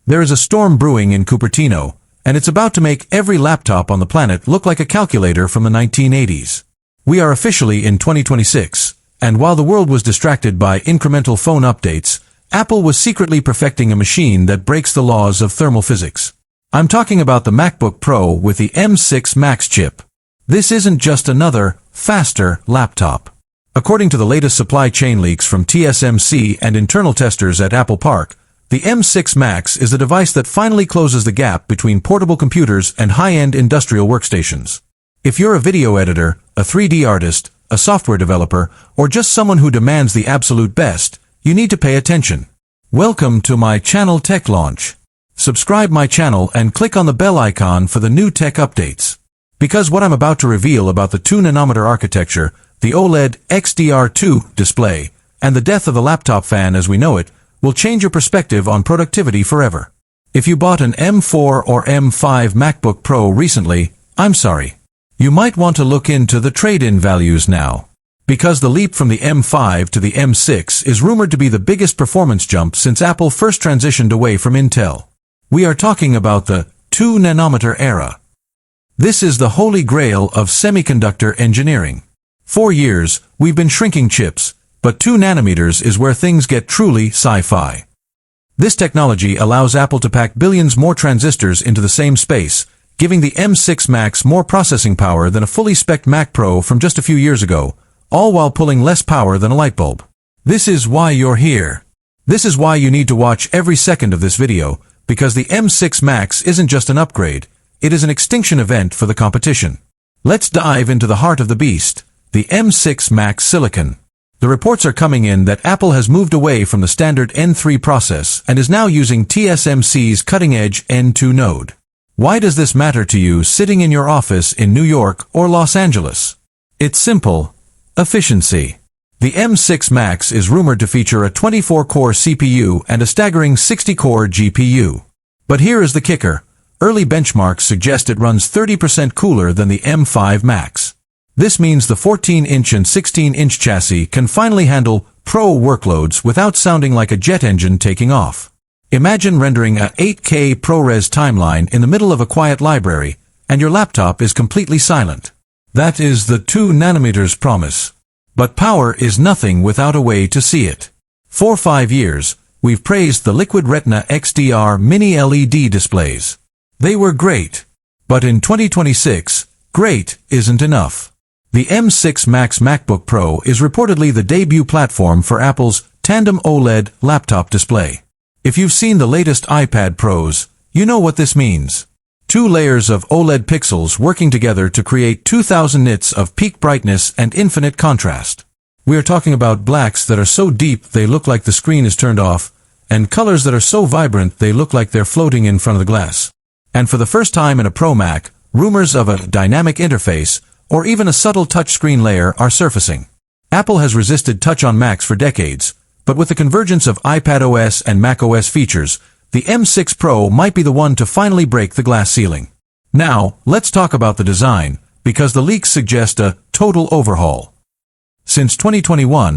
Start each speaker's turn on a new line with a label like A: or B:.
A: There is a storm brewing in Cupertino, and it's about to make every laptop on the planet look like a calculator from the 1980s. We are officially in 2026, and while the world was distracted by incremental phone updates, Apple was secretly perfecting a machine that breaks the laws of thermal physics. I'm talking about the MacBook Pro with the M6 Max chip. This isn't just another, faster laptop. According to the latest supply chain leaks from TSMC and internal testers at Apple Park, the M6 Max is the device that finally closes the gap between portable computers and high-end industrial workstations. If you're a video editor, a 3D artist, a software developer, or just someone who demands the absolute best, you need to pay attention. Welcome to my channel Tech Launch. Subscribe my channel and click on the bell icon for the new tech updates. Because what I'm about to reveal about the 2nm architecture, the OLED XDR2 display, and the death of the laptop fan as we know it, will change your perspective on productivity forever. If you bought an M4 or M5 MacBook Pro recently, I'm sorry. You might want to look into the trade-in values now. Because the leap from the M5 to the M6 is rumored to be the biggest performance jump since Apple first transitioned away from Intel. We are talking about the 2nm era. This is the holy grail of semiconductor engineering. For years, we've been shrinking chips, but 2nm is where things get truly sci-fi. This technology allows Apple to pack billions more transistors into the same space, giving the M6 Max more processing power than a fully spec'd Mac Pro from just a few years ago, all while pulling less power than a light bulb. This is why you're here. This is why you need to watch every second of this video, because the M6 Max isn't just an upgrade, it is an extinction event for the competition. Let's dive into the heart of the beast, the M6 Max Silicon. The reports are coming in that Apple has moved away from the standard N3 process and is now using TSMC's cutting-edge N2 node. Why does this matter to you sitting in your office in New York or Los Angeles? It's simple. Efficiency. The M6 Max is rumored to feature a 24-core CPU and a staggering 60-core GPU. But here is the kicker. Early benchmarks suggest it runs 30% cooler than the M5 Max. This means the 14-inch and 16-inch chassis can finally handle pro workloads without sounding like a jet engine taking off. Imagine rendering a 8K ProRes timeline in the middle of a quiet library, and your laptop is completely silent. That is the 2nm promise. But power is nothing without a way to see it. For 5 years, we've praised the Liquid Retina XDR mini LED displays. They were great. But in 2026, great isn't enough. The M6 Max MacBook Pro is reportedly the debut platform for Apple's Tandem OLED laptop display. If you've seen the latest iPad Pros, you know what this means. 2 layers of OLED pixels working together to create 2000 nits of peak brightness and infinite contrast. We are talking about blacks that are so deep they look like the screen is turned off, and colors that are so vibrant they look like they're floating in front of the glass. And for the first time in a Pro Mac, rumors of a dynamic interface, or even a subtle touchscreen layer are surfacing. Apple has resisted touch on Macs for decades, but with the convergence of iPadOS and macOS features, the M6 Pro might be the one to finally break the glass ceiling. Now, let's talk about the design, because the leaks suggest a total overhaul. Since 2021,